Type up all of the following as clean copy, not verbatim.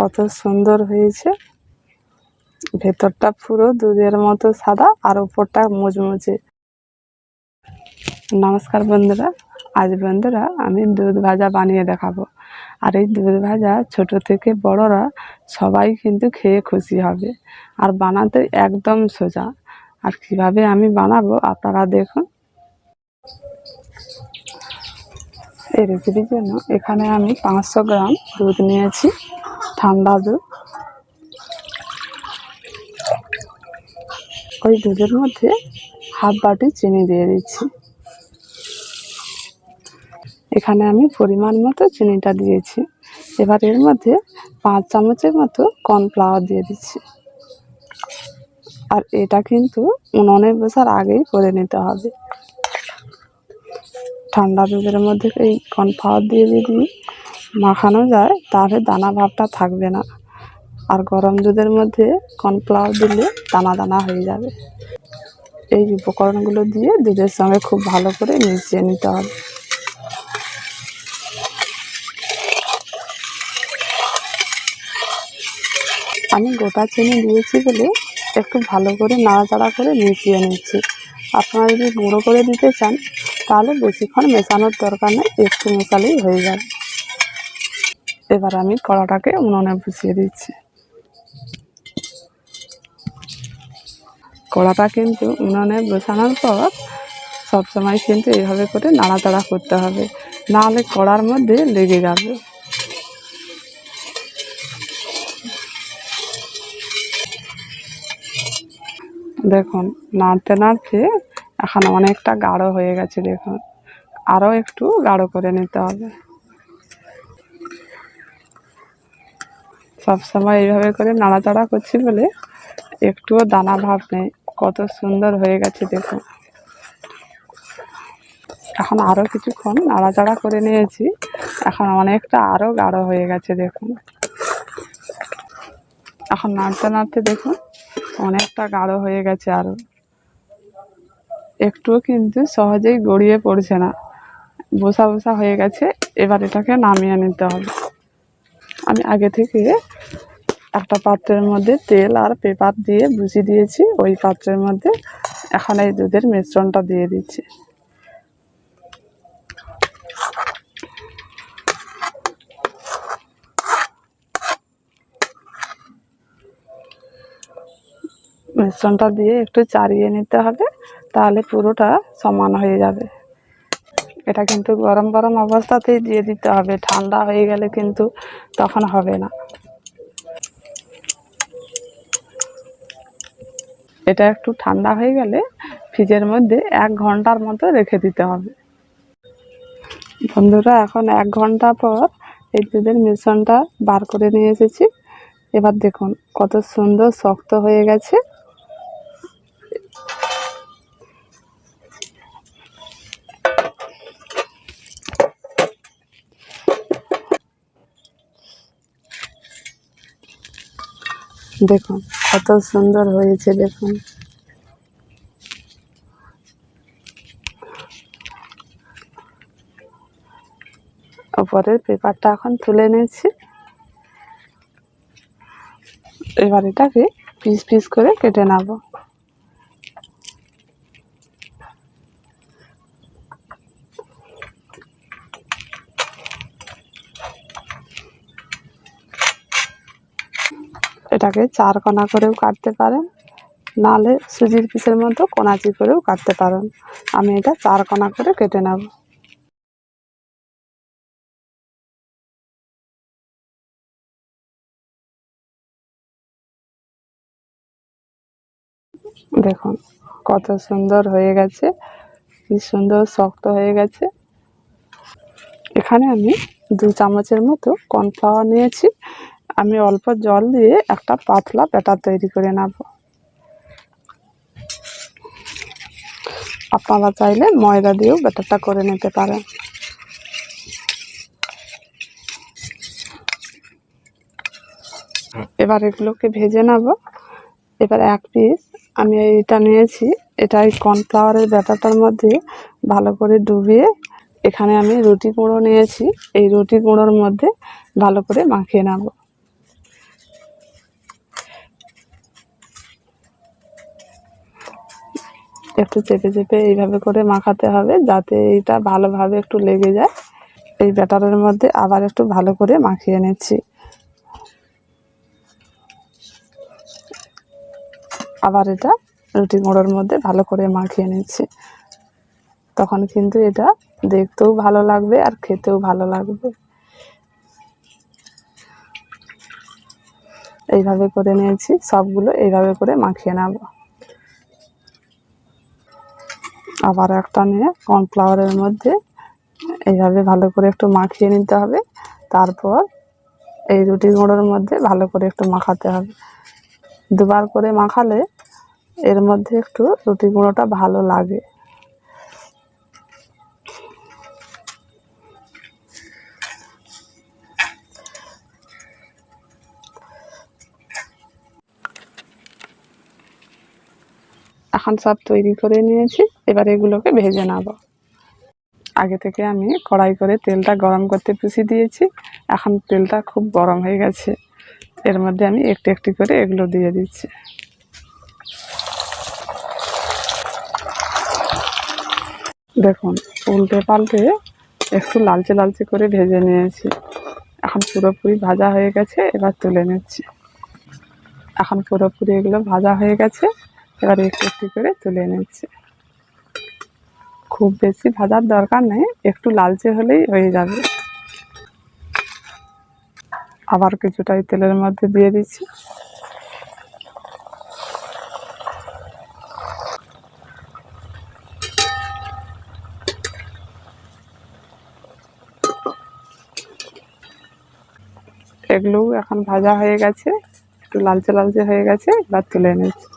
কত সুন্দর হয়েছে। ভেতরটা পুরো দুধের মতো সাদা আর উপরটা মুচমুচে। নমস্কার বন্ধুরা, আজ বন্ধুরা আমি দুধ ভাজা বানিয়ে দেখাবো। আর এই দুধ ভাজা ছোট থেকে বড়রা সবাই কিন্তু খেয়ে খুশি হবে। আর বানাতে একদম সোজা। আর কিভাবে আমি বানাবো আপনারা দেখুন। এই রেসিপির জন্য এখানে আমি 500 গ্রাম দুধ নিয়েছি, ঠান্ডা দুধ। ওই দুধের মধ্যে হাফ বাটি চিনি দিয়ে দিচ্ছি। এখানে আমি পরিমাণ মতো চিনিটা দিয়েছি। এবার এর মধ্যে 5 চামচের মতো কর্নফ্লাওয়ার দিয়ে দিচ্ছি। আর এটা কিন্তু উনুনে বসার আগেই করে নিতে হবে। ঠান্ডা দুধের মধ্যে এই কর্নফ্লাওয়ার দিয়ে যদি মাখানো যায় তাহলে দানা ভাবটা থাকবে না। আর গরম দুধের মধ্যে কর্নফ্লাওয়ার দিলে দানা দানা হয়ে যাবে। এই উপকরণগুলো দিয়ে দুধের সঙ্গে খুব ভালো করে মিশিয়ে নিতে হবে। আমি গোটা চিনি দিয়েছি বলে একটু ভালো করে নাড়াচাড়া করে মিশিয়ে নিচ্ছি। আপনারা যদি গুঁড়ো করে দিতে চান তাহলে বেশিক্ষণ মেশানোর দরকার নেই, একটু মেশালেই হয়ে যাবে। এবার আমি কড়াটাকে উনুনে বসিয়ে দিচ্ছি। কড়াটা কিন্তু উনুনে বসানোর পর সবসময় কিন্তু এইভাবে করে নাড়াচাড়া করতে হবে, নাহলে কড়ার মধ্যে লেগে যাবে। দেখুন নাড়তে নাড়তে এখন অনেকটা গাঢ় হয়ে গেছে। দেখুন আরও একটু গাঢ় করে নিতে হবে। সবসময় এইভাবে করে নাড়াচাড়া করছি বলে একটুও দানা ভাব নেই। কত সুন্দর হয়ে গেছে দেখুন। এখন আরও কিছুক্ষণ নাড়াচাড়া করে নিয়েছি, এখন অনেকটা আরও গাঢ় হয়ে গেছে দেখুন। এখন নাড়তে নাড়তে দেখুন অনেকটা গাঢ় হয়ে গেছে, আরও একটুও কিন্তু সহজেই গড়িয়ে পড়ছে না, বসা বসা হয়ে গেছে। এবার এটাকে নামিয়ে নিতে হবে। আমি আগে থেকে একটা পাত্রের মধ্যে তেল আর পেপার দিয়ে বুঝিয়ে দিয়েছি। ওই পাত্রের মধ্যে এখন এই দুধের মিশ্রণটা দিয়ে দিচ্ছি। মিশ্রণটা দিয়ে একটু চাড়িয়ে নিতে হবে, তাহলে পুরোটা সমান হয়ে যাবে। এটা কিন্তু গরম গরম অবস্থাতেই দিয়ে দিতে হবে, ঠান্ডা হয়ে গেলে কিন্তু তখন হবে না। এটা একটু ঠান্ডা হয়ে গেলে ফ্রিজের মধ্যে 1 ঘন্টার মতো রেখে দিতে হবে। বন্ধুরা এখন 1 ঘন্টা পর এই দুধের মিশ্রণটা বার করে নিয়ে এসেছি। এবার দেখুন কত সুন্দর শক্ত হয়ে গেছে। দেখুন কত সুন্দর হয়েছে দেখুন। উপরের পেপারটা এখন তুলে নিয়েছি। এবার এটাকে পিস পিস করে কেটে নেব। এটাকে 4 কোনা করেও কাটতে পারেন, নাহলে সুজির পিসের মতো কোনাচি করেও কাটতে পারেন। আমি এটা 4 কোনা করে কেটে নেব। দেখুন কত সুন্দর হয়ে গেছে, কি সুন্দর শক্ত হয়ে গেছে। এখানে আমি 2 চামচের মতো কর্নফ্লাওয়ার নিয়েছি। আমি অল্প জল দিয়ে একটা পাতলা ব্যাটার তৈরি করে নেব। আপনারা চাইলে ময়দা দিয়েও ব্যাটারটা করে নিতে পারেন। এবার এগুলোকে ভেজে নেব। এবার 1 পিস আমি এইটা নিয়েছি, এটা এই কর্নফ্লাওয়ারের ব্যাটারটার মধ্যে ভালো করে ডুবিয়ে এখানে আমি রুটি গুঁড়ো নিয়েছি, এই রুটি গুঁড়োর মধ্যে ভালো করে মাখিয়ে নেব। একটু চেপে চেপে এইভাবে করে মাখাতে হবে, যাতে এইটা ভালোভাবে একটু লেগে যায়। এই ব্যাটারের মধ্যে আবার একটু ভালো করে মাখিয়ে নিচ্ছি। আবার এটা রুটি গুঁড়োর মধ্যে ভালো করে মাখিয়ে নিচ্ছি। তখন কিন্তু এটা দেখতেও ভালো লাগবে আর খেতেও ভালো লাগবে। এইভাবে করে নিয়েছি, সবগুলো এইভাবে করে মাখিয়ে নেব। আবার একটা নিয়ে কর্নফ্লাওয়ারের মধ্যে এইভাবে ভালো করে একটু মাখিয়ে নিতে হবে। তারপর এই রুটি গুঁড়োর মধ্যে ভালো করে একটু মাখাতে হবে। দুবার করে মাখালে এর মধ্যে একটু রুটি গুঁড়োটা ভালো লাগে। এখন সব তৈরি করে নিয়েছি, এবার এগুলোকে ভেজে নেব। আগে থেকে আমি কড়াই করে তেলটা গরম করতে বসিয়ে দিয়েছি। এখন তেলটা খুব গরম হয়ে গেছে, এর মধ্যে আমি একটু একটু করে এগুলো দিয়ে দিচ্ছি। দেখুন, উল্টে পাল্টে একটু লালচে লালচে করে ভেজে নিয়েছি। এখন পুরোপুরি ভাজা হয়ে গেছে, এবার তুলে নিচ্ছি। এখন পুরোপুরি এগুলো ভাজা হয়ে গেছে, এবার একটু একটু করে তুলে নিচ্ছি। খুব বেশি ভাজার দরকার নেই, একটু লালচে হলেই হয়ে যাবে। আবার কিছুটাই তেলের মধ্যে দিয়ে দিচ্ছি। এগুলোও এখন ভাজা হয়ে গেছে, একটু লালচে লালচে হয়ে গেছে, এবার তুলে নিচ্ছি।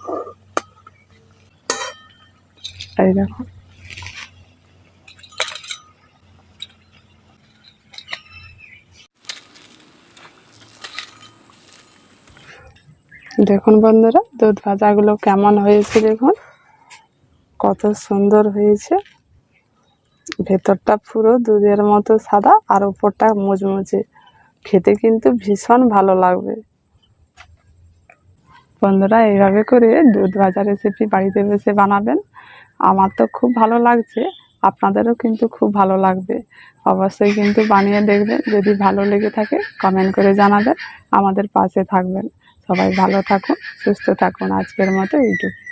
এই দেখো, দেখুন বন্ধুরা, দুধ ভাজাগুলো কেমন হয়েছে দেখুন, কত সুন্দর হয়েছে। ভেতরটা পুরো দুধের মতো সাদা আর উপরটা মুচমুচে, খেতে কিন্তু ভীষণ ভালো লাগবে। বন্ধুরা, এইভাবে করে দুধ ভাজা রেসিপি বাড়িতে বসে বানাবেন। আমার তো খুব ভালো লাগছে, আপনাদেরও কিন্তু খুব ভালো লাগবে। অবশ্যই কিন্তু বানিয়ে দেখবেন। যদি ভালো লেগে থাকে কমেন্ট করে জানাবেন, আমাদের পাশে থাকবেন। সবাই ভালো থাকুন, সুস্থ থাকুন। আজকের মতো এইটুকু।